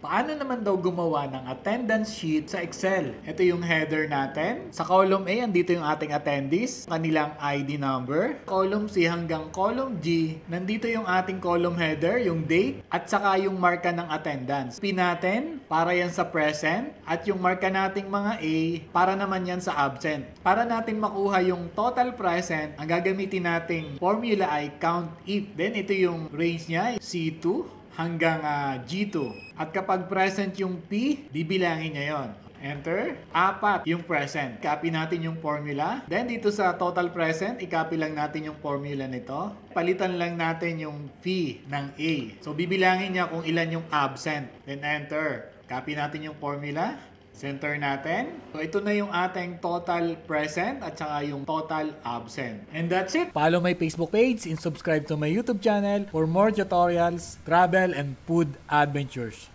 Paano naman daw gumawa ng attendance sheet sa Excel? Ito yung header natin. Sa column A, andito yung ating attendees, kanilang ID number. Column C hanggang column G, nandito yung ating column header, yung date, at saka yung marka ng attendance. P natin, para yan sa present, at yung marka nating mga A, para naman yan sa absent. Para natin makuha yung total present, ang gagamitin nating formula ay count if. Then ito yung range niya, C2 hanggang G2. At kapag present yung P, bibilangin niya yon. Enter. 4 yung present. Copy natin yung formula. Then dito sa total present, i-copy lang natin yung formula nito. Palitan lang natin yung P ng A. So bibilangin niya kung ilan yung absent. Then enter. Copy natin yung formula. Center natin. So ito na yung ating total present at saka yung total absent. And that's it. Follow my Facebook page and subscribe to my YouTube channel for more tutorials, travel, and food adventures.